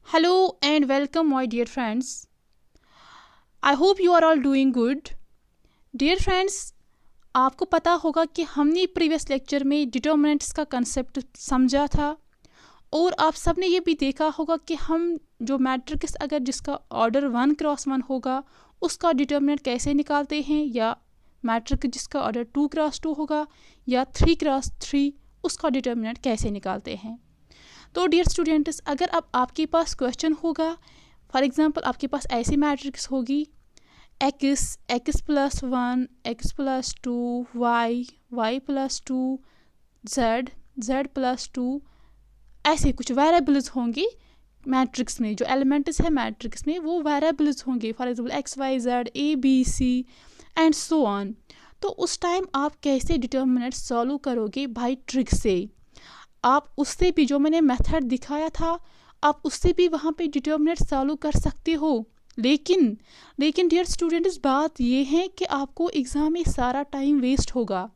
Hello and welcome, my dear friends. I hope you are all doing good. Dear friends, आपको पता होगा कि हमने प्रीवियस लेक्चर में डिटर्मिनेंट्स का कंसेप्ट समझा था और आप सबने ये भी देखा होगा कि हम जो मैट्रिक्स अगर जिसका ऑर्डर 1x1 होगा उसका डिटर्मिनेंट कैसे निकालते हैं, या मैट्रिक्स जिसका ऑर्डर 2x2 होगा या 3x3 उसका डिटर्मिनेंट कैसे निकालते हैं। तो डियर स्टूडेंट्स, अगर अब आपके पास क्वेश्चन होगा, फॉर एग्जांपल आपके पास ऐसी मैट्रिक्स होगी x+1, x+2, y+2, z+2, ऐसे कुछ वेरिएबल्स होंगी मैट्रिक्स में। जो एलिमेंट्स है मैट्रिक्स में वो वेरिएबल्स होंगे, for example x y z a b c and so on. तो उस टाइम आप कैसे डिटर्मिनेंट सॉल्व करोगे? बाय ट्रिक से। आप उससे भी, जो मैंने मेथड दिखाया था, आप उससे भी वहाँ पे डिटर्मिनेंट सॉल्व कर सकते हो। लेकिन डियर स्टूडेंट्स, बात ये है कि आपको एग्ज़ाम में सारा टाइम वेस्ट होगा।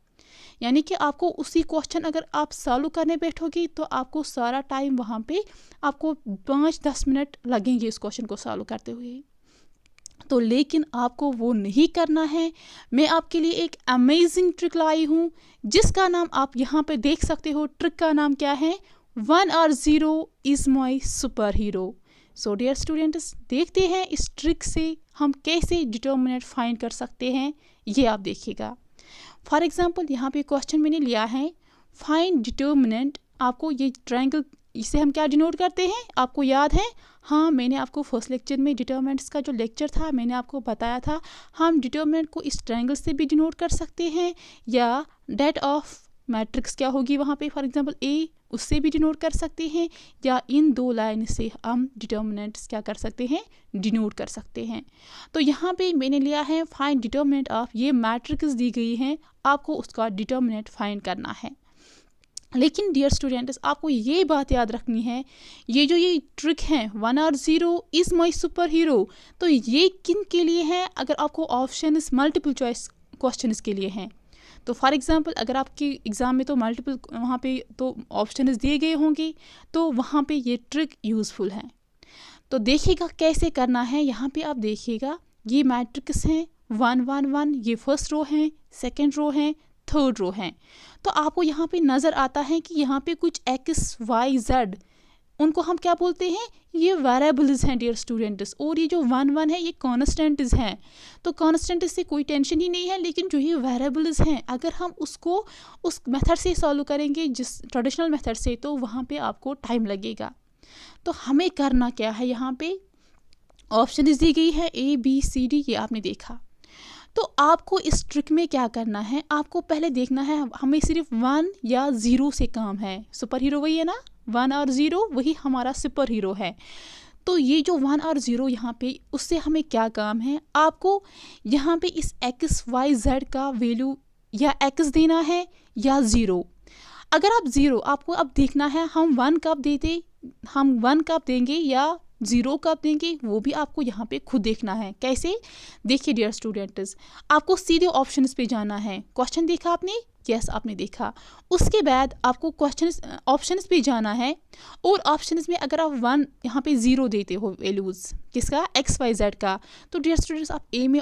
यानी कि आपको उसी क्वेश्चन अगर आप सॉल्व करने बैठोगे तो आपको सारा टाइम वहाँ पे आपको 5-10 मिनट लगेंगे इस क्वेश्चन को सॉल्व करते हुए। तो लेकिन आपको वो नहीं करना है। मैं आपके लिए एक अमेजिंग ट्रिक लाई हूँ जिसका नाम आप यहाँ पे देख सकते हो। ट्रिक का नाम क्या है? 1 और 0 is my super hero. So dear students, देखते हैं इस ट्रिक से हम कैसे डिटर्मिनेंट फाइंड कर सकते हैं। ये आप देखिएगा। फॉर एग्जाम्पल यहाँ पे क्वेश्चन मैंने लिया है, फाइंड डिटर्मिनेंट। आपको ये ट्रायंगल, इसे हम क्या डिनोट करते हैं, आपको याद है? हाँ, मैंने आपको फर्स्ट लेक्चर में डिटर्मिनेंट्स का जो लेक्चर था मैंने आपको बताया था, हम डिटर्मिनेंट को इस ट्रायंगल से भी डिनोट कर सकते हैं, या डेट ऑफ मैट्रिक्स क्या होगी वहाँ पे, फॉर एग्जांपल ए, उससे भी डिनोट कर सकते हैं, या इन दो लाइन से हम डिटर्मिनेंट्स क्या कर सकते हैं, डिनोट कर सकते हैं। तो यहाँ पे मैंने लिया है फाइंड डिटर्मिनेंट ऑफ, ये मैट्रिक्स दी गई हैं, आपको उसका डिटर्मिनेंट फाइंड करना है। लेकिन डियर स्टूडेंट्स, आपको ये बात याद रखनी है, ये ट्रिक है 1 और 0 इज़ माई सुपर हीरो, तो ये किन के लिए है? अगर आपको ऑप्शन मल्टीपल चॉइस क्वेश्चन के लिए हैं। तो फॉर एग्जांपल अगर आपके एग्ज़ाम में तो मल्टीपल वहाँ पे तो ऑप्शन दिए गए होंगे, तो वहाँ पे ये ट्रिक यूज़फुल है। तो देखिएगा कैसे करना है। यहाँ पे आप देखिएगा, ये मैट्रिक्स हैं 1 1 1, ये फर्स्ट रो हैं, सेकेंड रो हैं, थर्ड रो हैं। तो आपको यहाँ पे नज़र आता है कि यहाँ पे कुछ एक्स वाई जेड, उनको हम क्या बोलते हैं? ये वेरिएबल्स हैं डियर स्टूडेंट्स। और ये जो 1 1 है ये कॉन्स्टेंट्स हैं। तो कॉन्स्टेंट्स से कोई टेंशन ही नहीं है, लेकिन जो ये वेरिएबल्स हैं अगर हम उसको उस मेथड से सॉल्व करेंगे, जिस ट्रेडिशनल मेथड से, तो वहाँ पे आपको टाइम लगेगा। तो हमें करना क्या है? यहाँ पे ऑप्शन दी गई है ए बी सी डी, ये आपने देखा। तो आपको इस ट्रिक में क्या करना है, आपको पहले देखना है हमें सिर्फ 1 या 0 से काम है। सुपर हीरो वही है ना, 1 और 0 वही हमारा सुपर हीरो है। तो ये जो 1 और 0 यहाँ पे, उससे हमें क्या काम है? आपको यहाँ पे इस एक्स वाई जेड का वैल्यू या एक्स देना है या 0। अगर आप 0, आपको अब देखना है हम 1 कब देते, हम 1 कब देंगे या 0 कब देंगे, वो भी आपको यहाँ पे खुद देखना है। कैसे? देखिए डियर स्टूडेंट्स, आपको सीधे ऑप्शंस पे जाना है। क्वेश्चन देखा आपने? यस, आपने देखा। उसके बाद आपको ऑप्शंस पे जाना है, और ऑप्शंस में अगर आप 1 यहाँ पे 0 देते हो वैल्यूज़ किसका, एक्स वाई जेड का, तो डियर स्टूडेंट्स आप ए में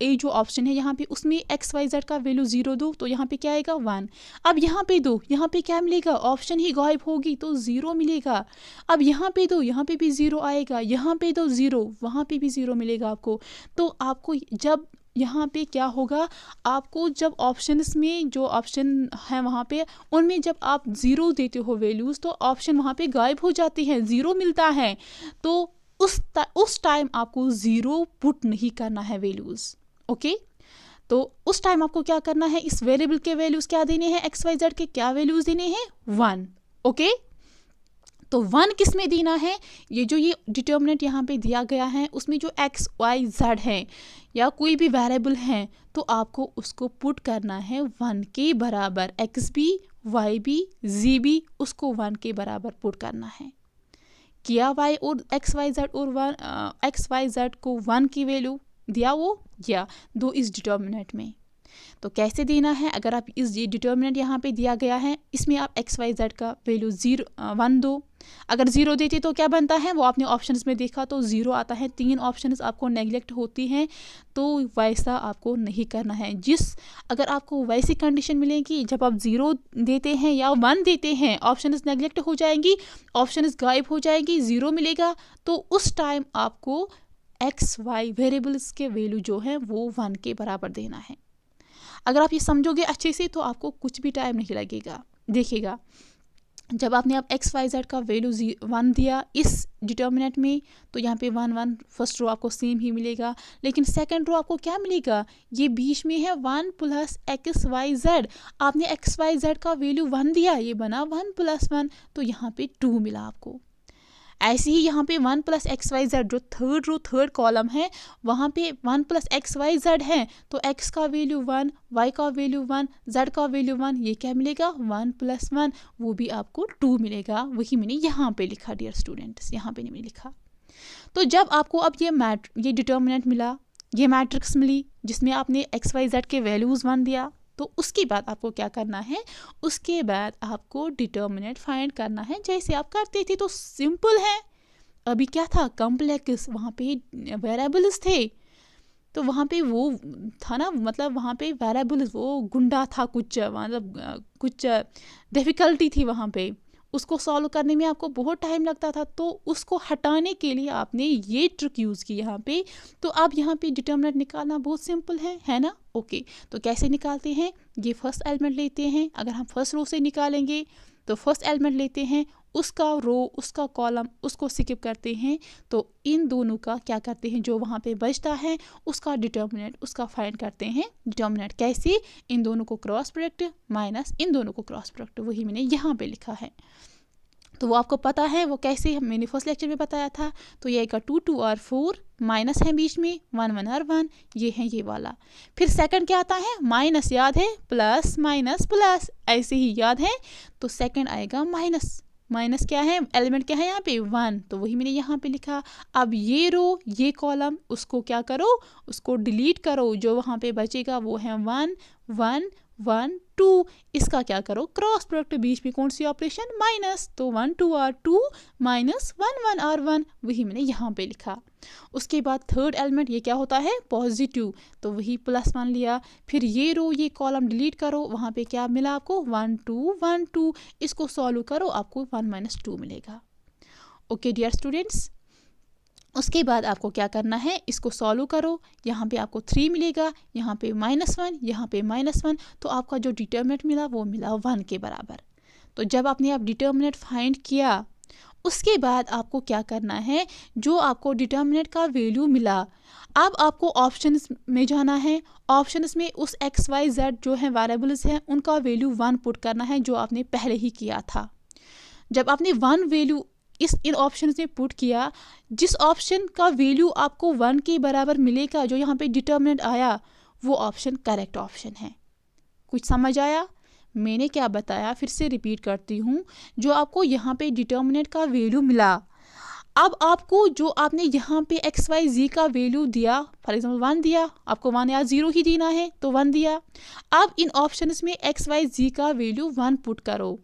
ए जो ऑप्शन है यहाँ पे उसमें एक्स वाई जेड का वैल्यू 0 दो, तो यहाँ पे क्या आएगा 1। अब यहाँ पे दो, यहाँ पे क्या मिलेगा? ऑप्शन ही गायब होगी तो 0 मिलेगा। अब यहाँ पे दो, यहाँ पे भी 0 आएगा, यहाँ पे दो 0, वहाँ पे भी 0 मिलेगा आपको। तो आपको जब यहाँ पे क्या होगा, आपको जब ऑप्शंस में जो ऑप्शन है वहाँ पे, उनमें जब आप 0 देते हो वैल्यूज़, तो ऑप्शन वहाँ पे गायब हो जाते हैं, 0 मिलता है। तो उस टाइम आपको 0 पुट नहीं करना है वैल्यूज़। ओके, तो उस टाइम आपको क्या करना है, इस वेरिएबल के वैल्यूज़ क्या देने हैं, एक्स वाई जेड के क्या वैल्यूज़ देने हैं, 1। ओके, तो 1 किस में देना है? ये डिटर्मिनेंट यहाँ पे दिया गया है उसमें जो एक्स वाई जेड है या कोई भी वेरिएबल है, तो आपको उसको पुट करना है 1 के बराबर। एक्स भी, वाई भी, जी भी, उसको 1 के बराबर पुट करना है। किया वाई और एक्स वाई जेड और एक्स वाई जेड को 1 की वैल्यू दिया, वो या दो इस डिटर्मिनेंट में। तो कैसे देना है, अगर आप इस ये डिटर्मिनेंट यहाँ पे दिया गया है, इसमें आप एक्स वाई जेड का वैल्यू 1 दो। अगर 0 देते तो क्या बनता है, वो आपने ऑप्शंस में देखा तो 0 आता है। 3 ऑप्शंस आपको नेग्लेक्ट होती हैं, तो वैसा आपको नहीं करना है। अगर आपको वैसी कंडीशन मिलेगी जब आप 0 देते हैं या 1 देते हैं, ऑप्शंस नेग्लेक्ट हो जाएंगी, ऑप्शंस गायब हो जाएंगी, 0 मिलेगा, तो उस टाइम आपको एक्स वाई वेरिएबल्स के वैल्यू जो है वो 1 के बराबर देना है। अगर आप ये समझोगे अच्छे से तो आपको कुछ भी टाइम नहीं लगेगा। देखिएगा, जब आपने आप एक्स वाई जेड का वैल्यू 1 दिया इस डिटर्मिनेंट में, तो यहाँ पे 1 1 फर्स्ट रो आपको सेम ही मिलेगा, लेकिन सेकंड रो आपको क्या मिलेगा, ये बीच में है 1 प्लस एक्स वाई जेड। आपने एक्स वाई जेड का वैल्यू 1 दिया, ये बना 1 प्लस 1, तो यहाँ पे 2 मिला आपको। ऐसे ही यहाँ पे 1 प्लस एक्स वाई जेड, जो थर्ड रो थर्ड कॉलम है, वहाँ पे 1 प्लस एक्स वाई जेड है, तो एक्स का वैल्यू 1, वाई का वैल्यू 1, जेड का वैल्यू 1, ये क्या मिलेगा 1 प्लस 1, वो भी आपको 2 मिलेगा। वही मैंने यहाँ पे लिखा डियर स्टूडेंट्स, यहाँ पे नहीं मैंने लिखा। तो जब आपको अब ये डिटर्मिनेंट मिला, ये मैट्रिक्स मिली जिसमें आपने एक्स वाई जेड के वैल्यूज़ 1 दिया, तो उसके बाद आपको क्या करना है, उसके बाद आपको डिटर्मिनेंट फाइंड करना है जैसे आप करते थे। तो सिंपल है, अभी क्या था कॉम्प्लेक्स, वहाँ पे वेरिएबल्स थे, तो वहाँ पे वो था ना, मतलब वहाँ पे वेरिएबल्स वो गुंडा था, कुछ मतलब कुछ डिफ़िकल्टी थी वहाँ पे, उसको सॉल्व करने में आपको बहुत टाइम लगता था, तो उसको हटाने के लिए आपने ये ट्रिक यूज़ की यहाँ पे। तो अब यहाँ पे डिटर्मिनेंट निकालना बहुत सिंपल है ना। ओके, तो कैसे निकालते हैं, ये फर्स्ट एलिमेंट लेते हैं। अगर हम फर्स्ट रो से निकालेंगे तो फर्स्ट एलिमेंट लेते हैं, उसका रो उसका कॉलम उसको स्किप करते हैं, तो इन दोनों का क्या करते हैं, जो वहाँ पे बचता है उसका डिटर्मिनेंट उसका फाइंड करते हैं। डिटर्मिनेंट कैसे, इन दोनों को क्रॉस प्रोडक्ट माइनस इन दोनों को क्रॉस प्रोडक्ट, वही मैंने यहाँ पे लिखा है। तो वो आपको पता है, वो कैसे मैंने फर्स्ट लेक्चर में बताया था। तो ये आएगा 2 2 और 4, माइनस है बीच में 1 1 और 1, ये है ये वाला। फिर सेकंड क्या आता है, माइनस याद है, प्लस माइनस प्लस, ऐसे ही याद है। तो सेकंड आएगा माइनस, माइनस क्या है, एलिमेंट क्या है यहाँ पे 1, तो वही मैंने यहाँ पे लिखा। अब ये रो ये कॉलम उसको क्या करो, उसको डिलीट करो, जो वहाँ पे बचेगा वो है 1 1 1 2, इसका क्या करो क्रॉस प्रोडक्ट, बीच में कौन सी ऑपरेशन माइनस, तो 1 2 और 2 माइनस 1 1 और 1, वही मैंने यहाँ पे लिखा। उसके बाद थर्ड एलिमेंट ये क्या होता है पॉजिटिव, तो वही प्लस 1 लिया। फिर ये रो ये कॉलम डिलीट करो, वहाँ पे क्या मिला आपको 1 2 1 2, इसको सॉल्व करो आपको 1 माइनस 2 मिलेगा। ओके डियर स्टूडेंट्स, उसके बाद आपको क्या करना है, इसको सॉल्व करो, यहाँ पे आपको 3 मिलेगा, यहाँ पे -1, यहाँ पे -1, तो आपका जो डिटर्मिनेंट मिला वो मिला 1 के बराबर। तो जब आपने आप डिटर्मिनेंट फाइंड किया, उसके बाद आपको क्या करना है, जो आपको डिटर्मिनेंट का वैल्यू मिला, अब आपको ऑप्शंस में जाना है। ऑप्शंस में उस एक्स वाई जेड जो है वेरिएबल्स हैं उनका वैल्यू 1 पुट करना है, जो आपने पहले ही किया था। जब आपने 1 वैल्यू इन ऑप्शन में पुट किया, जिस ऑप्शन का वैल्यू आपको 1 के बराबर मिलेगा, जो यहाँ पे डिटर्मिनेंट आया, वो ऑप्शन करेक्ट ऑप्शन है। कुछ समझ आया, मैंने क्या बताया फिर से रिपीट करती हूँ। जो आपको यहाँ पे डिटर्मिनेंट का वैल्यू मिला, अब आपको जो आपने यहाँ पे एक्स वाई जी का वैल्यू दिया, फॉर एग्जाम्पल 1 दिया, आपको 1 या 0 ही देना है तो 1 दिया। अब इन ऑप्शंस में एक्स वाई जी का वैल्यू 1 पुट करो,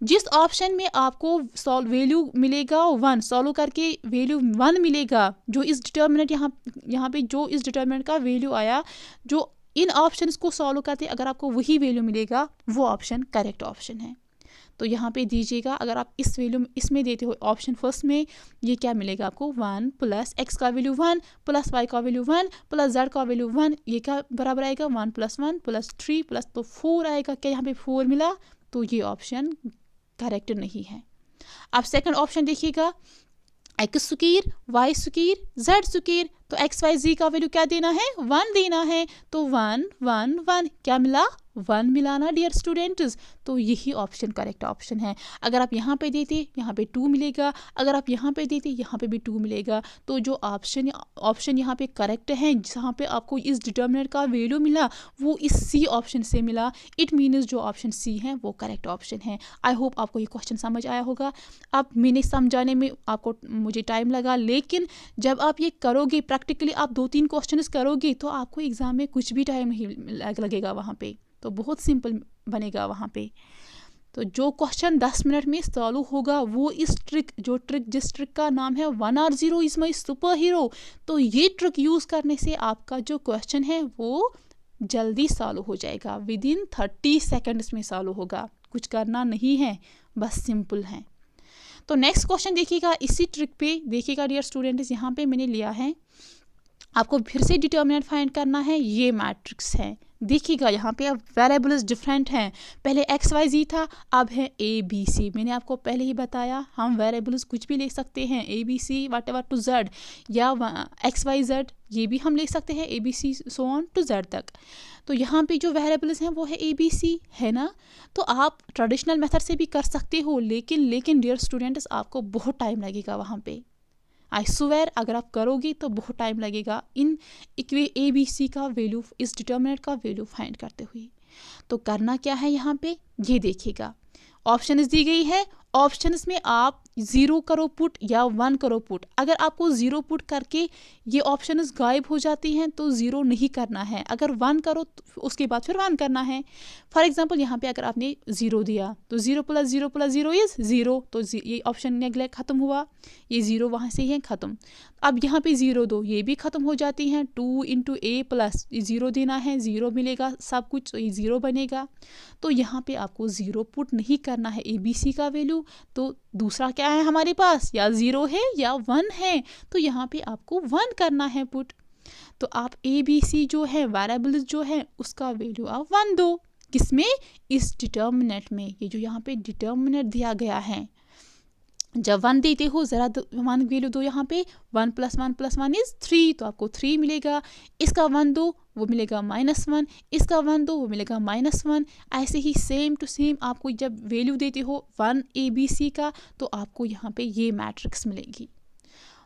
जिस ऑप्शन में आपको वैल्यू मिलेगा 1, सॉल्व करके वैल्यू 1 मिलेगा, जो इस डिटर्मिनेंट यहाँ पे जो इस डिटर्मिनेंट का वैल्यू आया, जो इन ऑप्शंस को सॉल्व करते अगर आपको वही वैल्यू मिलेगा, वो ऑप्शन करेक्ट ऑप्शन है। तो यहाँ पे दीजिएगा, अगर आप इस वैल्यू इसमें देते हो ऑप्शन फर्स्ट में, ये क्या मिलेगा आपको 1 प्लस एक्स का वैल्यू 1 प्लस वाई का वैल्यू 1 प्लस जेड का वैल्यू 1, ये क्या बराबर आएगा 1 प्लस 1 प्लस 3 प्लस तो 4 आएगा। क्या यहाँ पे 4 मिला, तो ये ऑप्शन करेक्ट नहीं है। अब सेकंड ऑप्शन देखिएगा, X square Y square Z square, तो एक्स वाई जी का वैल्यू क्या देना है 1 देना है, तो 1 1 1 क्या मिला 1 मिला ना डियर स्टूडेंट्स, तो यही ऑप्शन करेक्ट ऑप्शन है। अगर आप यहाँ पे देते यहाँ पे 2 मिलेगा, अगर आप यहाँ पे देते यहाँ पे भी 2 मिलेगा। तो जो ऑप्शन यहाँ पे करेक्ट है, जहाँ पे आपको इस डिटर्मिनेंट का वैल्यू मिला, वो इस सी ऑप्शन से मिला। इट मीन्स जो ऑप्शन सी है वो करेक्ट ऑप्शन है। आई होप आपको ये क्वेश्चन समझ आया होगा। अब मैंने समझाने में आपको मुझे टाइम लगा, लेकिन जब आप ये करोगे प्रैक्टिकली आप 2-3 क्वेश्चंस करोगे तो आपको एग्ज़ाम में कुछ भी टाइम नहीं लगेगा वहाँ पे, तो बहुत सिंपल बनेगा वहाँ पे। तो जो क्वेश्चन 10 मिनट में सॉल्व होगा वो इस जिस ट्रिक का नाम है 1R0 is my super hero, तो ये ट्रिक यूज़ करने से आपका जो क्वेश्चन है वो जल्दी सॉल्व हो जाएगा, विद इन 30 सेकेंड्स में सॉल्व होगा, कुछ करना नहीं है, बस सिंपल है। तो नेक्स्ट क्वेश्चन देखिएगा, इसी ट्रिक पे देखिएगा डियर स्टूडेंट्स, यहाँ पे मैंने लिया है, आपको फिर से डिटर्मिनेंट फाइंड करना है, ये मैट्रिक्स है। देखिएगा यहाँ पे अब वेरिएबल्स डिफरेंट हैं, पहले एक्स वाई जी था, अब है ए बी सी। मैंने आपको पहले ही बताया हम वेरिएबल्स कुछ भी ले सकते हैं, A B C whatever to Z, या एक्स वाई जेड ये भी हम ले सकते हैं, A B C so on to Z तक। तो यहाँ पे जो वेरिएबल्स हैं वो है ए बी सी, है ना। तो आप ट्रेडिशनल मेथड से भी कर सकते हो, लेकिन डियर स्टूडेंट्स आपको बहुत टाइम लगेगा वहाँ पे। आई स्वेयर अगर आप करोगे तो बहुत टाइम लगेगा इन ए बी सी का वैल्यू, इस डिटर्मिनेंट का वैल्यू फाइंड करते हुए। तो करना क्या है यहाँ पे, ये देखिएगा ऑप्शंस दी गई है, ऑप्शंस में आप 0 करो पुट या 1 करो पुट। अगर आपको 0 पुट करके ये ऑप्शंस गायब हो जाती हैं तो 0 नहीं करना है, अगर 1 करो तो उसके बाद फिर 1 करना है। फॉर एग्जांपल यहाँ पे अगर आपने 0 दिया तो 0 + 0 + 0 इज 0, तो ये ऑप्शन नेगलेक्ट खत्म हुआ, ये 0 वहाँ से ही है खत्म। अब यहाँ पे 0 दो, ये भी खत्म हो जाती हैं, 2 × a + 0 देना है, 0 मिलेगा सब कुछ, तो ये 0 बनेगा। तो यहाँ पे आपको 0 पुट नहीं करना है ए बी सी का वैल्यू, तो दूसरा क्या है हमारे पास, या 0 है या 1 है, तो यहाँ पे आपको 1 करना है पुट। तो आप ए बी सी जो है वेरिएबल जो है उसका वैल्यू आप 1 दो, किसमें, इस डिटर्मिनेंट में। ये जो यहाँ पे डिटर्मिनेंट दिया गया है, जब 1 देते हो ज़रा 1 वैल्यू दो, यहाँ पे 1 + 1 + 1 इज 3, तो आपको 3 मिलेगा। इसका 1 दो वो मिलेगा -1, इसका 1 दो वो मिलेगा -1। ऐसे ही सेम टू सेम आपको जब वैल्यू देते हो 1 ए बी सी का, तो आपको यहाँ पे ये मैट्रिक्स मिलेगी।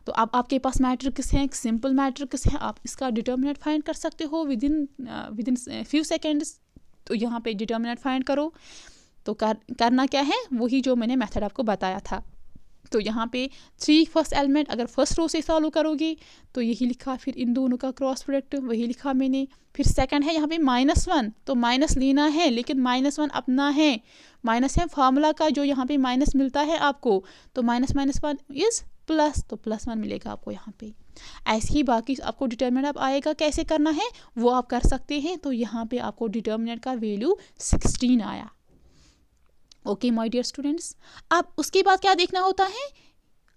तो अब आपके पास मैट्रिक्स है, एक सिंपल मैट्रिक्स है, आप इसका डिटर्मिनेंट फाइंड कर सकते हो विद इन फ्यू सेकेंड्स। तो यहाँ पे डिटर्मिनेंट फाइंड करो, तो करना क्या है, वही जो मैंने मेथड आपको बताया था। तो यहाँ पे 3 फर्स्ट एलिमेंट, अगर फर्स्ट रो से सॉल्व करोगे तो यही लिखा, फिर इन दोनों का क्रॉस प्रोडक्ट वही लिखा मैंने। फिर सेकंड है यहाँ पे -1, तो माइनस लेना है, लेकिन -1 अपना है, माइनस है फार्मूला का जो यहाँ पे माइनस मिलता है आपको, तो -1 इज प्लस, तो +1 मिलेगा आपको यहाँ पे। ऐसे ही बाकी आपको डिटर्मिनेंट अब आएगा, कैसे करना है वो आप कर सकते हैं। तो यहाँ पे आपको डिटर्मिनेंट का वैल्यू 16 आया। ओके माय डियर स्टूडेंट्स, अब उसके बाद क्या देखना होता है,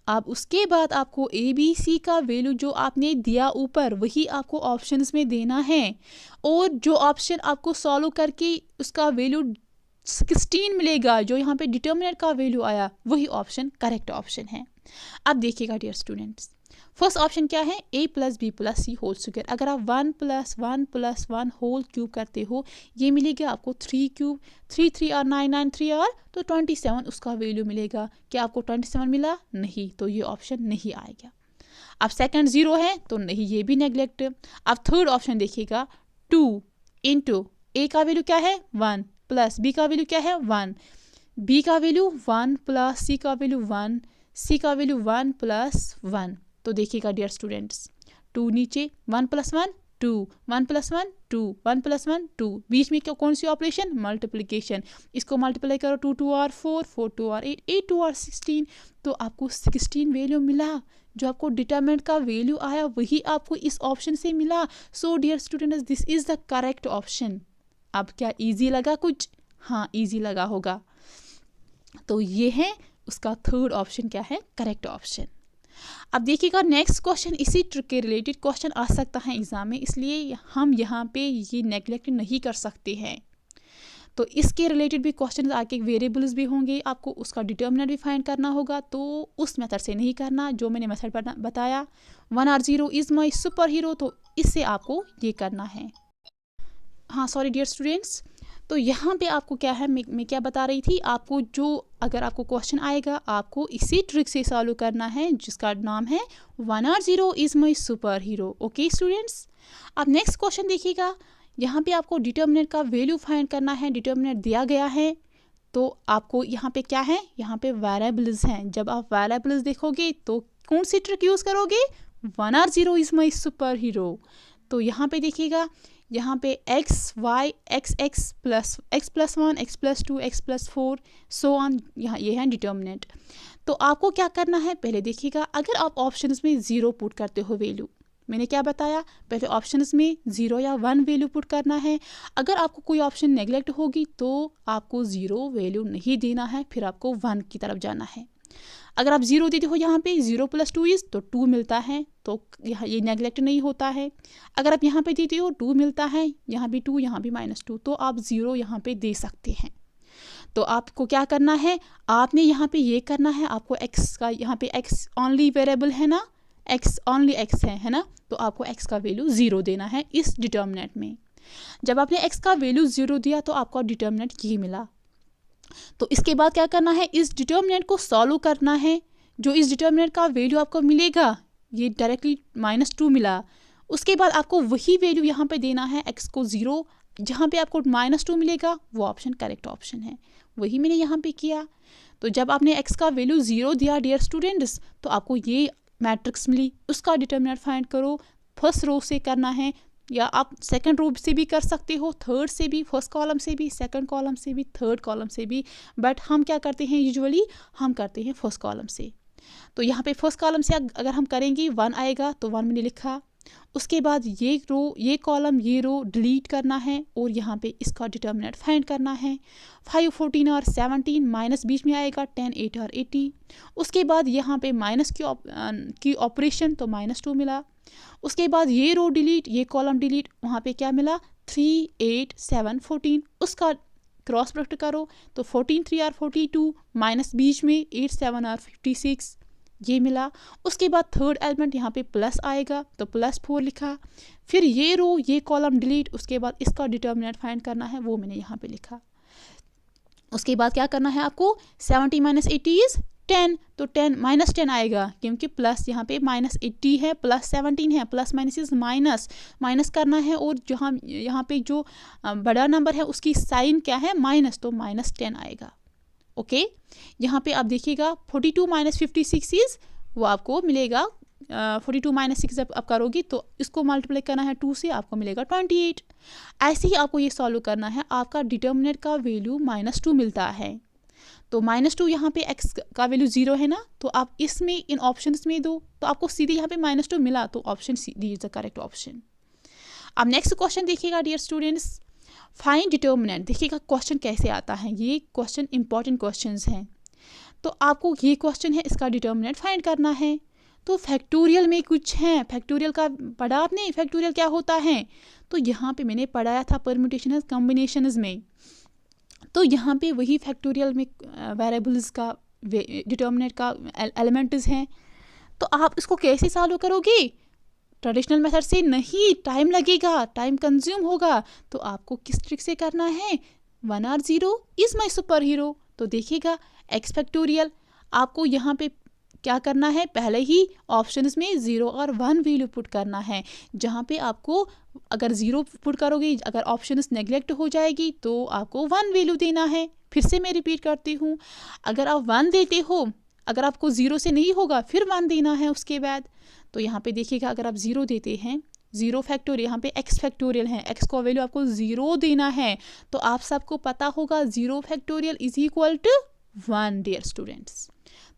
अब उसके बाद आपको ए बी सी का वैल्यू जो आपने दिया ऊपर वही आपको ऑप्शंस में देना है, और जो ऑप्शन आपको सॉल्व करके उसका वैल्यू 16 मिलेगा, जो यहाँ पे डिटर्मिनेंट का वैल्यू आया वही ऑप्शन करेक्ट ऑप्शन है। अब देखिएगा डियर स्टूडेंट्स, फर्स्ट ऑप्शन क्या है, a + b + c whole square. अगर आप 1 + 1 + 1 होल क्यूब करते हो, ये मिलेगा आपको 3 क्यूब, 3 3 और 9 9 3 और, तो 27 उसका वैल्यू मिलेगा। क्या आपको 27 मिला, नहीं, तो ये ऑप्शन नहीं आएगा। अब सेकंड 0 है तो नहीं, ये भी नेग्लेक्ट। अब थर्ड ऑप्शन देखिएगा, 2 × a का वैल्यू क्या है 1 + b का वैल्यू क्या है 1, b का वैल्यू 1 + c का वैल्यू 1, c का वैल्यू 1 + 1। तो देखिएगा डियर स्टूडेंट्स, 2 नीचे, 1 + 1 2, 1 + 1 2, 1 + 1 2, बीच में क्या कौन सी ऑपरेशन, मल्टीप्लिकेशन। इसको मल्टीप्लाई करो, 2 2 और 4, 4 2 और 8, 8 2 और 16, तो आपको 16 वैल्यू मिला। जो आपको डिटरमिनेंट का वैल्यू आया वही आपको इस ऑप्शन से मिला। So dear students, this is the correct option. अब क्या इजी लगा कुछ, हाँ इजी लगा होगा। तो ये है उसका थर्ड ऑप्शन क्या है, करेक्ट ऑप्शन। अब देखिएगा नेक्स्ट क्वेश्चन, इसी ट्रिक के रिलेटेड क्वेश्चन आ सकता है एग्जाम में, इसलिए हम यहाँ पे ये नेग्लेक्ट नहीं कर सकते हैं। तो इसके रिलेटेड भी क्वेश्चन आके वेरिएबल्स भी होंगे, आपको उसका डिटर्मिनेंट भी फाइंड करना होगा। तो उस मेथड से नहीं करना जो मैंने मेथड बताया, 1R0 is my super hero, तो इससे आपको ये करना है। हाँ सॉरी डियर स्टूडेंट्स, तो यहाँ पे आपको क्या है, मैं क्या बता रही थी आपको, जो अगर आपको क्वेश्चन आएगा आपको इसी ट्रिक से सॉल्व करना है जिसका नाम है 1R0 is my super hero. Okay students, अब नेक्स्ट क्वेश्चन देखिएगा, यहाँ पे आपको डिटर्मिनेंट का वैल्यू फाइंड करना है। डिटर्मिनेंट दिया गया है, तो आपको यहाँ पे क्या है, यहाँ पे वेरिएबल्स हैं। जब आप वेरिएबल्स देखोगे तो कौन सी ट्रिक यूज़ करोगे, 1 और 0 इज़ माई सुपर हीरो। तो यहाँ पे देखिएगा, यहाँ पे x y x x plus +1 x +2 x +4 so on, यहाँ ये है डिटर्मिनेंट। तो आपको क्या करना है, पहले देखिएगा, अगर आप ऑप्शंस में 0 पुट करते हो वैल्यू, मैंने क्या बताया, पहले ऑप्शंस में 0 या 1 वैल्यू पुट करना है। अगर आपको कोई ऑप्शन नेगलेक्ट होगी तो आपको 0 वैल्यू नहीं देना है, फिर आपको 1 की तरफ जाना है। अगर आप 0 देते हो यहाँ पे 0 + 2 इज़, तो 2 मिलता है, तो यहाँ ये नेगलेक्ट नहीं होता है। अगर आप यहाँ पे देते हो 2 मिलता है, यहाँ भी 2, यहाँ भी -2, तो आप 0 यहाँ पे दे सकते हैं। तो आपको क्या करना है, आपने यहाँ पे ये करना है, आपको x का, यहाँ पे x ओनली वेरिएबल है ना, x ओनली x है ना, तो आपको x का वैल्यू 0 देना है इस डिटर्मिनेंट में। जब आपने x का वैल्यू 0 दिया तो आपका डिटर्मिनेंट ये मिला। तो इसके बाद क्या करना है, इस डिटर्मिनेंट को सॉल्व करना है। जो इस डिटर्मिनेंट का वैल्यू आपको मिलेगा, ये डायरेक्टली -2 मिला, उसके बाद आपको वही वैल्यू यहाँ पे देना है, x को 0, जहाँ पे आपको -2 मिलेगा वो ऑप्शन करेक्ट ऑप्शन है, वही मैंने यहाँ पे किया। तो जब आपने x का वैल्यू 0 दिया डियर स्टूडेंट्स, तो आपको ये मैट्रिक्स मिली, उसका डिटर्मिनेंट फाइंड करो। फर्स्ट रो से करना है, या आप सेकंड रो से भी कर सकते हो, थर्ड से भी, फर्स्ट कॉलम से भी, सेकंड कॉलम से भी, थर्ड कॉलम से भी, बट हम क्या करते हैं, यूजुअली हम करते हैं फर्स्ट कॉलम से। तो यहाँ पे फर्स्ट कॉलम से अगर हम करेंगे 1 आएगा, तो 1 मैंने लिखा। उसके बाद ये रो, ये कॉलम, ये रो डिलीट करना है और यहाँ पे इसका डिटर्मिनेंट फाइंड करना है। 5, 14 और 17, माइनस बीच में आएगा, 10, 8 और 80। उसके बाद यहाँ पे माइनस की ऑपरेशन, तो -2 मिला। उसके बाद ये रो डिलीट, ये कॉलम डिलीट, वहाँ पे क्या मिला, 3, 8, 7, 14, उसका क्रॉस प्रोडक्ट करो, तो 14, 3 और 42, माइनस बीच में 8, 7 और 56, ये मिला। उसके बाद थर्ड एलिमेंट यहाँ पे प्लस आएगा, तो +4 लिखा। फिर ये रो, ये कॉलम डिलीट, उसके बाद इसका डिटर्मिनेंट फाइंड करना है, वो मैंने यहाँ पे लिखा। उसके बाद क्या करना है आपको, 70 - 80 इज़ 10, तो 10 -10 आएगा, क्योंकि प्लस यहाँ पे -80 है, +17 है, प्लस माइनस इज माइनस करना है, और जहाँ यहाँ पे जो बड़ा नंबर है उसकी साइन क्या है, माइनस, तो -10 आएगा। ओके, यहाँ पे आप देखिएगा 42 - 56 इज, वो आपको मिलेगा 42 - 6 जब आप करोगी तो इसको मल्टीप्लाई करना है 2 से, आपको मिलेगा 28। ऐसे ही आपको ये सॉल्व करना है। आपका डिटर्मिनेंट का वैल्यू -2 मिलता है, तो -2 यहाँ पे x का वैल्यू 0 है ना, तो आप इसमें इन ऑप्शंस में दो, तो आपको सीधे यहाँ पे -2 मिला, तो option C D is the correct option. अब नेक्स्ट क्वेश्चन देखिएगा डियर स्टूडेंट्स, फाइंड डिटर्मिनेंट। देखिएगा क्वेश्चन कैसे आता है, ये क्वेश्चन इंपॉर्टेंट क्वेश्चंस हैं। तो आपको ये क्वेश्चन है, इसका डिटर्मिनेंट फाइंड करना है। तो फैक्टोरियल में कुछ है, फैक्टोरियल का पढ़ा आपने, फैक्टोरियल क्या होता है, तो यहाँ पे मैंने पढ़ाया था परम्यूटेशन कॉम्बिनेशंस में। तो यहाँ पे वही फैक्टोरियल में वेरिएबल्स का डिटर्मिनेंट का एलिमेंट्स हैं। तो आप इसको कैसे सॉल्व करोगे, ट्रेडिशनल मेथड से नहीं, टाइम लगेगा, टाइम कंज्यूम होगा। तो आपको किस ट्रिक से करना है, 1 और 0 इज़ माई सुपर हीरो। तो देखिएगा x फैक्टोरियल, आपको यहाँ पे क्या करना है, पहले ही ऑप्शंस में 0 और 1 वैल्यू पुट करना है। जहाँ पे आपको अगर 0 पुट करोगे, अगर ऑप्शंस नेगलेक्ट हो जाएगी, तो आपको 1 वैल्यू देना है। फिर से मैं रिपीट करती हूँ, अगर आप 1 देते हो, अगर आपको 0 से नहीं होगा, फिर 1 देना है उसके बाद। तो यहाँ पे देखिएगा, अगर आप 0 देते हैं, 0 फैक्टोरियल, यहाँ पे x फैक्टोरियल है, x को वैल्यू आपको 0 देना है। तो आप सबको पता होगा 0 factorial is equal to 1 dear students.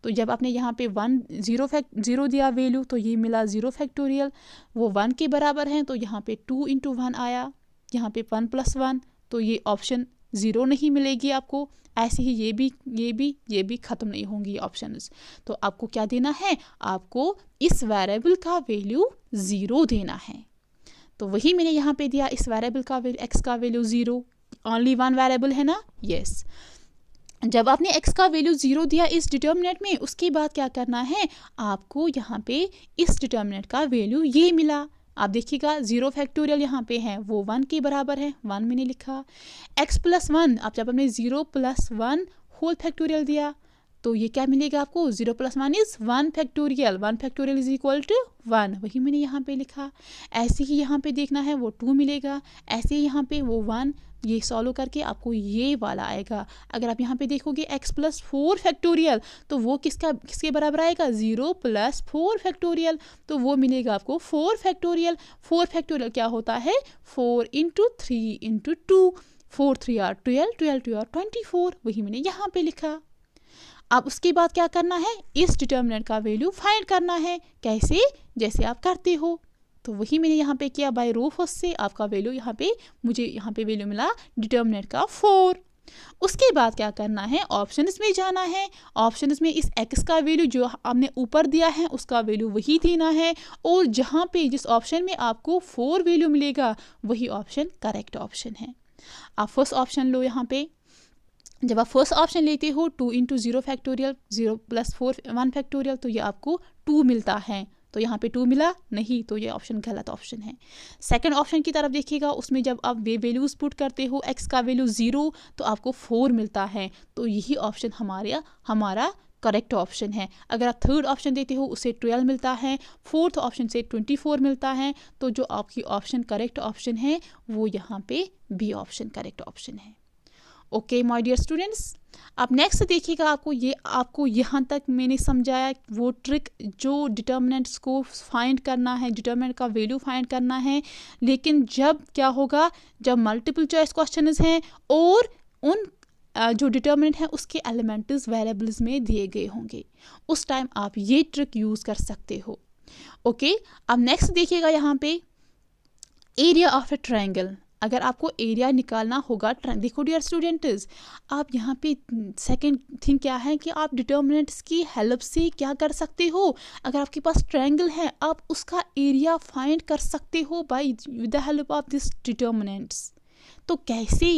तो जब आपने यहाँ पे 0 दिया वैल्यू, तो ये मिला 0 फैक्टोरियल, वो 1 के बराबर है। तो यहाँ पे 2 × 1 आया, यहाँ पे 1 + 1, तो ये ऑप्शन 0 नहीं मिलेगी आपको। ऐसे ही ये भी ख़त्म नहीं होंगी ऑप्शंस। तो आपको क्या देना है, आपको इस वेरिएबल का वैल्यू 0 देना है। तो वही मैंने यहाँ पे दिया, इस वेरिएबल का वैल्यू, x का वैल्यू 0, ओनली 1 वेरिएबल है ना, यस। जब आपने x का वैल्यू 0 दिया इस डिटर्मिनेंट में, उसके बाद क्या करना है, आपको यहाँ पे इस डिटर्मिनेंट का वैल्यू ये मिला। आप देखिएगा 0 फैक्टोरियल यहाँ पे है, वो 1 के बराबर है, 1 मैंने लिखा। x + 1, आप जब आपने 0 + 1 होल फैक्टोरियल दिया, तो ये क्या मिलेगा आपको, 0 + 1 is 1 factorial, 1 factorial is equal to 1, वही मैंने यहाँ पे लिखा। ऐसे ही यहाँ पे देखना है, वो 2 मिलेगा, ऐसे ही यहाँ पे वो 1, ये सॉल्व करके आपको ये वाला आएगा। अगर आप यहाँ पे देखोगे x प्लस 4 फैक्टोरियल तो वो किसके बराबर आएगा 0 प्लस 4 फैक्टोरियल, तो वो मिलेगा आपको 4 फैक्टोरियल। 4 फैक्टोरियल क्या होता है 4 इंटू 3 इंटू 2, 4 3 आर 12, 12 2 आर 24, वही मैंने यहाँ पे लिखा। अब उसके बाद क्या करना है, इस डिटर्मिनेंट का वैल्यू फाइंड करना है। कैसे, जैसे आप करते हो, तो वही मैंने यहाँ पे किया बाय रो फर्स्ट से। आपका वैल्यू मुझे यहाँ पे वैल्यू मिला डिटर्मिनेंट का 4। उसके बाद क्या करना है, ऑप्शंस में जाना है। ऑप्शंस में इस x का वैल्यू जो हमने ऊपर दिया है उसका वैल्यू वही देना है, और जहाँ पे जिस ऑप्शन में आपको 4 वैल्यू मिलेगा वही ऑप्शन करेक्ट ऑप्शन है। आप फर्स्ट ऑप्शन लो। यहाँ पे जब आप फर्स्ट ऑप्शन लेते हो 2 इंटू 0 फैक्टोरियल 0 प्लस 4 1 फैक्टोरियल, तो ये आपको 2 मिलता है। तो यहाँ पे 2 मिला नहीं, तो ये ऑप्शन गलत ऑप्शन है। सेकंड ऑप्शन की तरफ देखिएगा, उसमें जब आप वे वैल्यूज पुट करते हो x का वैल्यू 0 तो आपको 4 मिलता है, तो यही ऑप्शन हमारा करेक्ट ऑप्शन है। अगर आप थर्ड ऑप्शन देते हो उसे 12 मिलता है, फोर्थ ऑप्शन से 24 मिलता है, तो जो आपकी ऑप्शन करेक्ट ऑप्शन है वो यहाँ पे बी ऑप्शन करेक्ट ऑप्शन है। ओके माय डियर स्टूडेंट्स, अब नेक्स्ट देखिएगा, आपको यहाँ तक मैंने समझाया वो ट्रिक जो डिटर्मिनेंट्स को फाइंड करना है, डिटर्मिनेंट का वैल्यू फाइंड करना है। लेकिन जब क्या होगा, जब मल्टीपल चॉइस क्वेश्चंस हैं और उन जो डिटर्मिनेंट है उसके एलिमेंट्स वेरिएबल्स में दिए गए होंगे, उस टाइम आप ये ट्रिक यूज़ कर सकते हो। ओके, अब नेक्स्ट देखिएगा यहाँ पे एरिया ऑफ ए ट्रायंगल। अगर आपको एरिया निकालना होगा, देखो डियर स्टूडेंट्स, आप यहाँ पे सेकंड थिंग क्या है कि आप डिटर्मिनेंट्स की हेल्प से क्या कर सकते हो, अगर आपके पास ट्रायंगल है आप उसका एरिया फाइंड कर सकते हो by with the help of this determinants. तो कैसे,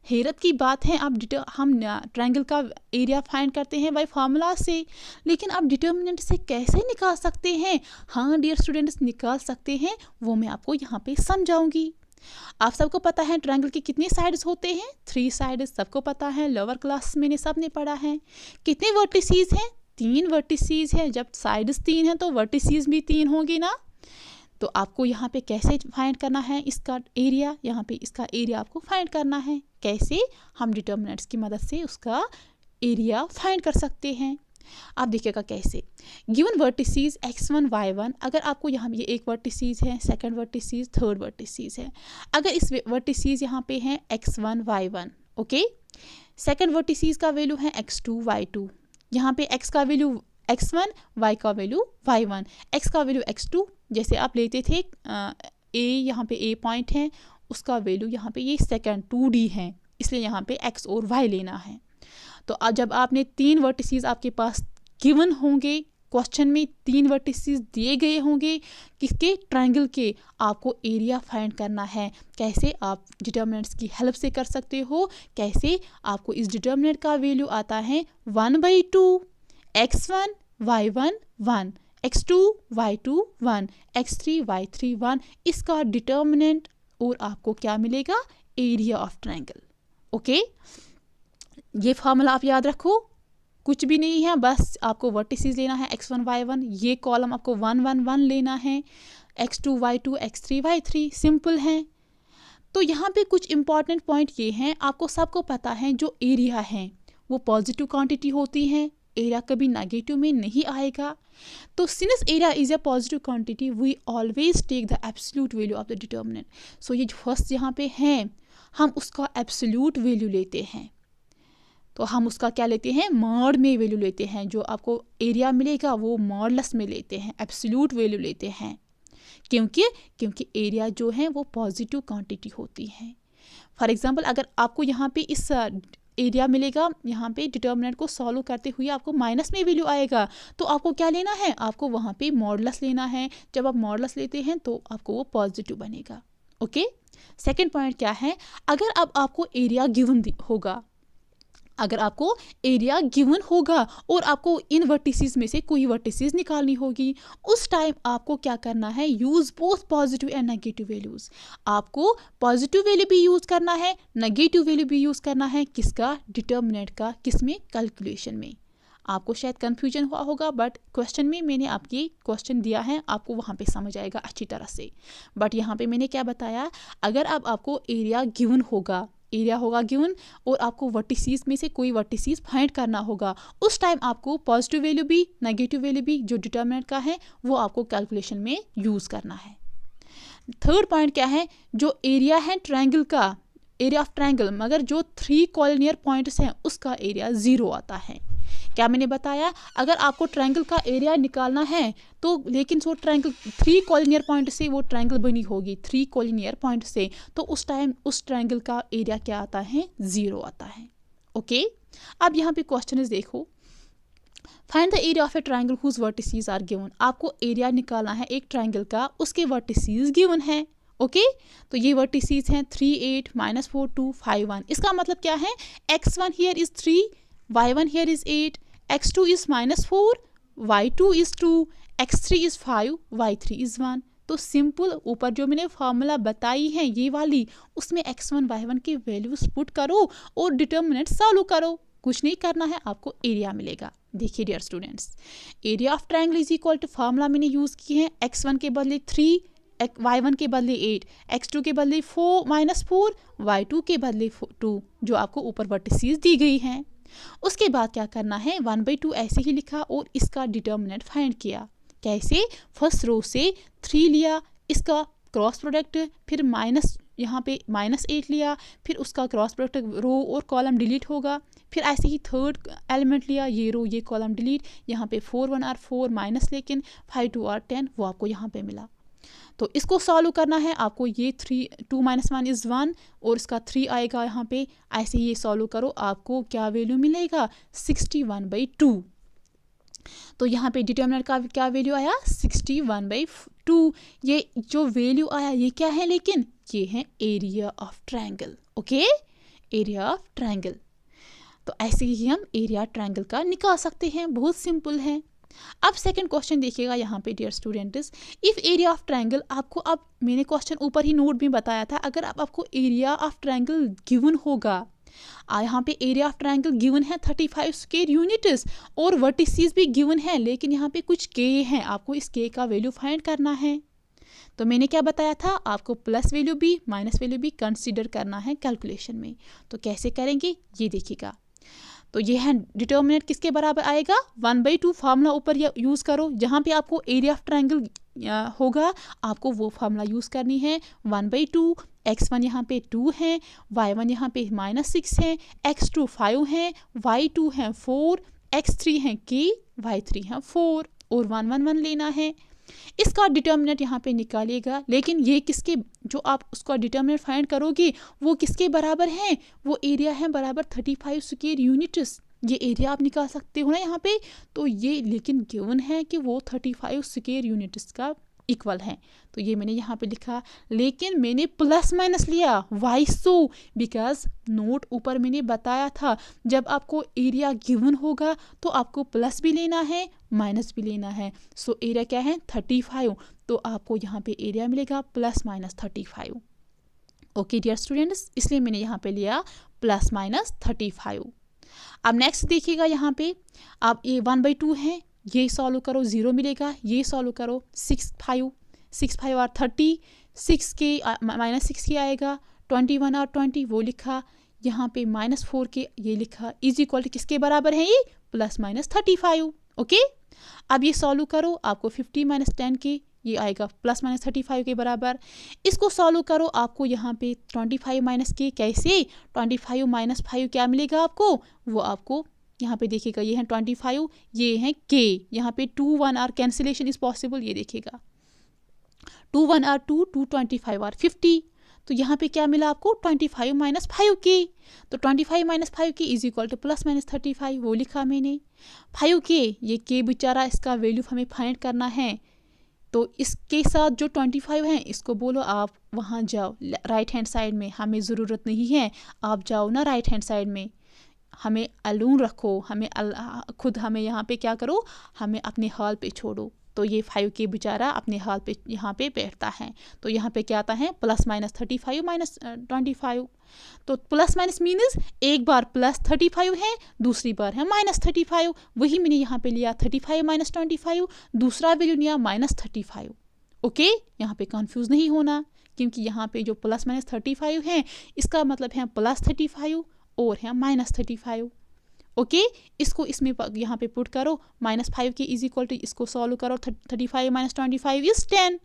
हैरत की बात है, हम ट्रायंगल का एरिया फाइंड करते हैं बाय फार्मूला से, लेकिन आप डिटर्मिनेंट से कैसे निकाल सकते हैं। हाँ डियर स्टूडेंट्स, निकाल सकते हैं, वो मैं आपको यहाँ पे समझाऊंगी। आप सबको पता है ट्रायंगल के कितने साइड्स होते हैं, 3 साइड्स सबको पता है, लोअर क्लास में सबने पढ़ा है। कितने वर्टिसेस हैं, 3 वर्टिसेस हैं। जब साइड्स 3 हैं तो वर्टिसेस भी 3 होंगी ना। तो आपको यहाँ पे कैसे फाइंड करना है इसका एरिया, यहाँ पे इसका एरिया आपको फाइंड करना है। कैसे, हम डिटर्मिनेंट्स की मदद से उसका एरिया फाइंड कर सकते हैं। आप देखिएगा कैसे, गिवन वर्टिसेस x1 y1, अगर आपको यहाँ ये एक वर्टिसेस है, सेकंड वर्टिसेस, थर्ड वर्टिसेस है। अगर इस वर्टिसेस यहाँ पे हैं x1 y1, okay, second vertices का वैल्यू है x2 y2, यहाँ पे x का वैल्यू x1, y का वैल्यू y1, x का वैल्यू x2, जैसे आप लेते थे a, यहाँ पे a पॉइंट है, उसका वैल्यू यहाँ पे ये सेकंड 2D है, इसलिए यहाँ पे x और y लेना है। तो जब आपने 3 वर्टिसेस आपके पास गिवन होंगे, क्वेश्चन में 3 वर्टिसेस दिए गए होंगे किसके, ट्रायंगल के, आपको एरिया फाइंड करना है। कैसे, आप डिटर्मिनेंट्स की हेल्प से कर सकते हो। कैसे, आपको इस डिटर्मिनेंट का वैल्यू आता है 1/2, x1 y1 1, x2 y2 1, x3 y3 1, इसका डिटर्मिनेंट, और आपको क्या मिलेगा, एरिया ऑफ ट्रायंगल। ओके, ये फार्मूला आप याद रखो, कुछ भी नहीं है, बस आपको वर्टिसेस लेना है x1 y1, ये कॉलम आपको 1 1 1 लेना है, x2 y2 x3 y3, simple है। तो यहाँ पे कुछ इंपॉर्टेंट पॉइंट ये हैं, आपको सबको पता है जो एरिया है वो पॉजिटिव क्वांटिटी होती है, एरिया कभी नेगेटिव में नहीं आएगा। तो since area is a positive quantity we always take the absolute value of the determinant. So ये फर्स्ट यहाँ पे है, हम उसका एब्सोल्यूट वैल्यू लेते हैं, तो हम उसका क्या लेते हैं, मॉड में वैल्यू लेते हैं। जो आपको एरिया मिलेगा वो मॉडलस में लेते हैं, एब्सोल्यूट वैल्यू लेते हैं, क्योंकि एरिया जो है वो पॉजिटिव क्वांटिटी होती है। फॉर एग्जांपल, अगर आपको यहाँ पे इस एरिया मिलेगा, यहाँ पे डिटर्मिनेंट को सॉल्व करते हुए आपको माइनस में वैल्यू आएगा, तो आपको क्या लेना है, आपको वहाँ पे मॉडलस लेना है। जब आप मॉडलस लेते हैं तो आपको वो पॉजिटिव बनेगा। ओके, सेकेंड पॉइंट क्या है, अगर अब आपको एरिया गिवन होगा, अगर आपको एरिया गिवन होगा और आपको इन वर्टिसेस में से कोई वर्टिसेस निकालनी होगी, उस टाइम आपको क्या करना है, use both positive and negative values. आपको पॉजिटिव वैल्यू भी यूज करना है, नेगेटिव वैल्यू भी यूज करना है, किसका, डिटर्मिनेंट का, किसमें, कैलकुलेशन में। आपको शायद कंफ्यूजन हुआ होगा, बट क्वेश्चन में मैंने आपकी क्वेश्चन दिया है, आपको वहाँ पे समझ आएगा अच्छी तरह से। बट यहाँ पे मैंने क्या बताया, अगर अब आपको एरिया गिवन होगा, एरिया होगा गिवन और आपको वर्टिसीज में से कोई वर्टिसीज फाइंड करना होगा। उस टाइम आपको पॉजिटिव वैल्यू भी नेगेटिव वैल्यू भी जो डिटर्मिनेंट का है वो आपको कैलकुलेशन में यूज़ करना है। थर्ड पॉइंट क्या है, जो एरिया है ट्रायंगल का, एरिया ऑफ ट्रायंगल, मगर जो 3 कॉलिनियर पॉइंट्स हैं उसका एरिया 0 आता है। क्या मैंने बताया, अगर आपको ट्रायंगल का एरिया निकालना है तो लेकिन वो ट्रायंगल 3 कॉलिनियर पॉइंट से वो ट्रायंगल बनी होगी, 3 कॉलिनियर पॉइंट से, तो उस टाइम उस ट्रायंगल का एरिया क्या आता है, 0 आता है। ओके, अब यहाँ पे क्वेश्चन देखो, find the area of a triangle whose vertices are given. आपको एरिया निकालना है एक ट्रायंगल का, उसके वर्टिसेस गिवन है। ओके, तो ये वर्टिसेस हैं 3 8 -4 2 5 1। इसका मतलब क्या है, x1 here is 3, y1 here is 8, x2 is -4, y2 is 2, x3 is 5, y3 is 1। तो सिंपल ऊपर जो मैंने फार्मूला बताई है ये वाली, उसमें x1 y1 के वैल्यूज पुट करो और डिटर्मिनेंट सॉल्व करो, कुछ नहीं करना है, आपको एरिया मिलेगा। देखिए dear students, area of triangle is equal to formula मैंने यूज़ की है, x1 के बदले 3, y1 के बदले 8, x2 के बदले 4 -4, y2 के बदले 2, जो आपको ऊपर वर्टिसेस दी गई हैं। उसके बाद क्या करना है, 1/2 ऐसे ही लिखा और इसका डिटर्मिनेंट फाइंड किया। कैसे, फर्स्ट रो से 3 लिया, इसका क्रॉस प्रोडक्ट, फिर माइनस यहाँ पे -8 लिया, फिर उसका क्रॉस प्रोडक्ट रो और कॉलम डिलीट होगा, फिर ऐसे ही थर्ड एलिमेंट लिया, ये रो ये कॉलम डिलीट, यहाँ पे 4 1 आर 4 माइनस लेकिन 5 2 आर 10, वो आपको यहाँ पे मिला। तो इसको सॉल्व करना है आपको, ये 2 - 1 इज़ 1 और इसका 3 आएगा यहाँ पे, ऐसे ही ये सॉल्व करो, आपको क्या वैल्यू मिलेगा, 61/2। तो यहाँ पे डिटर्मिनेंट का क्या वैल्यू आया, 61/2। ये जो वैल्यू आया ये क्या है, लेकिन ये है area of triangle. Okay, area of triangle. तो ऐसे ही हम एरिया ट्रायंगल का निकाल सकते हैं, बहुत सिंपल है। अब सेकंड क्वेश्चन देखिएगा यहाँ पे dear students, if area of triangle आपको, अब मैंने क्वेश्चन ऊपर ही नोट में बताया था, अगर आपको एरिया ऑफ ट्रायंगल गिवन होगा, यहाँ पे एरिया ऑफ ट्रायंगल गिवन है 35 स्क्वायर यूनिट्स और वर्टिसेस भी गिवन है, लेकिन यहाँ पे कुछ के हैं, आपको इस के का वैल्यू फाइंड करना है। तो मैंने क्या बताया था, आपको प्लस वैल्यू भी माइनस वैल्यू भी कंसीडर करना है कैलकुलेशन में। तो कैसे करेंगे ये देखिएगा। तो ये है डिटर्मिनेंट किसके बराबर आएगा, 1/2 फार्मूला ऊपर यूज़ करो, जहाँ पे आपको एरिया ऑफ ट्रायंगल होगा आपको वो फार्मूला यूज़ करनी है। 1/2, x1 यहाँ पे 2 है, y1 यहाँ पे -6 है, x2 5 है, y2 है 4, x3 है k, y3 है 4 और 1 1 1 लेना है। इसका डिटर्मिनेंट यहाँ पे निकालिएगा, लेकिन ये किसके, जो आप उसका डिटर्मिनेंट फाइंड करोगे वो किसके बराबर है, वो एरिया है बराबर 35 स्क्वायर यूनिट्स। ये एरिया आप निकाल सकते हो ना यहाँ पे, तो ये लेकिन गिवन है कि वो 35 स्क्वायर यूनिट्स का इक्वल है। तो ये मैंने यहाँ पे लिखा, लेकिन मैंने प्लस माइनस लिया, वाई सो, बिकॉज नोट ऊपर मैंने बताया था जब आपको एरिया गिवन होगा तो आपको प्लस भी लेना है माइनस भी लेना है। सो एरिया क्या है 35, तो आपको यहाँ पे एरिया मिलेगा ±35। ओके डियर स्टूडेंट्स, इसलिए मैंने यहाँ पे लिया ±35। अब नेक्स्ट देखिएगा, यहाँ पे आप ये 1/2 है, ये सॉल्व करो 0 मिलेगा, ये सॉल्व करो 6 5 और 30, 6 के -6 के आएगा, 21 और 20 वो लिखा, यहाँ पे -4 के ये लिखा, इज इक्वल टू किसके बराबर है ये, ±35। ओके, अब ये सॉल्व करो, आपको 50 - 10 के ये आएगा ±35 के बराबर। इसको सॉल्व करो, आपको यहाँ पे 25 - के, कैसे 25 - 5 क्या मिलेगा आपको, वो आपको यहाँ पे देखिएगा, ये है 25, ये है के, यहाँ पे 2 1 आर कैंसिलेशन इज पॉसिबल, ये देखिएगा 2 1 आर 2, 2 25 आर 50, तो यहाँ पे क्या मिला आपको 25 - 5 के, तो 25 - 5 के इज इक्वल टू +-35, वो लिखा मैंने। 5 के, ये के बेचारा इसका वैल्यू हमें फाइंड करना है, तो इसके साथ जो 25 है इसको बोलो आप वहाँ जाओ राइट हैंड साइड में, हमें ज़रूरत नहीं है, आप जाओ ना राइट हैंड साइड में, हमें अलोन रखो, हमें खुद हमें यहाँ पे क्या करो, हमें अपने हाल पे छोड़ो। तो ये 5 के बेचारा अपने हाल पे यहाँ पे बैठता है, तो यहाँ पे क्या आता है +-35 - 25, तो प्लस माइनस मीन्स एक बार +35 है, दूसरी बार है -35, वही मैंने यहाँ पे लिया 35 - 25, दूसरा वैल्यू लिया -35। ओके, यहाँ पे कंफ्यूज नहीं होना, क्योंकि यहाँ पे जो प्लस माइनस 35 है इसका मतलब है प्लस 35 और है माइनस 35। ओके, इसको इसमें यहाँ पे पुट करो, -5 के इज इक्वल टू इसको सॉल्व करो, 35 - 25 इज 10।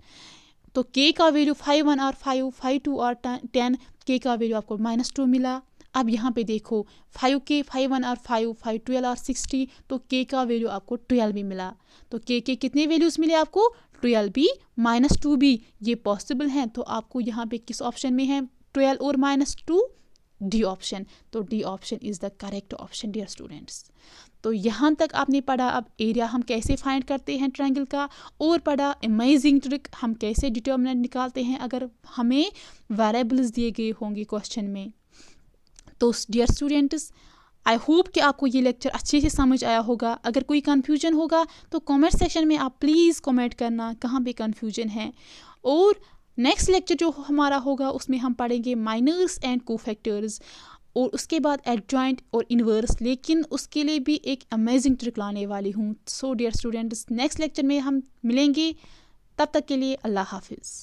तो के का वैल्यू 5 1 और 5, 5 2 और 10, के का वैल्यू आपको -2 मिला। अब यहाँ पे देखो 5 के 5 1 और 5, 5 12 और 60, तो के का वैल्यू आपको 12 भी मिला। तो के कितने वैल्यूज़ मिले आपको? 12 भी -2 भी, ये पॉसिबल हैं। तो आपको यहाँ पे किस ऑप्शन में है 12 और -2? D option. तो D option is the correct option dear students. तो यहाँ तक आपने पढ़ा अब एरिया हम कैसे फाइंड करते हैं ट्रायंगल का, और पढ़ा अमेजिंग ट्रिक हम कैसे डिटर्मिनेंट निकालते हैं अगर हमें वेरिएबल्स दिए गए होंगे क्वेश्चन में। तो डियर स्टूडेंट्स, आई होप कि आपको ये लेक्चर अच्छे से समझ आया होगा। अगर कोई कन्फ्यूजन होगा तो कमेंट सेक्शन में आप प्लीज़ कमेंट करना कहाँ पे कन्फ्यूजन है। और नेक्स्ट लेक्चर जो हमारा होगा उसमें हम पढ़ेंगे माइनर्स एंड कोफैक्टर्स, और उसके बाद एडजॉइंट और इन्वर्स, लेकिन उसके लिए भी एक अमेजिंग ट्रिक लाने वाली हूँ। So dear students, next lecture में हम मिलेंगे, तब तक के लिए अल्लाह हाफिज़।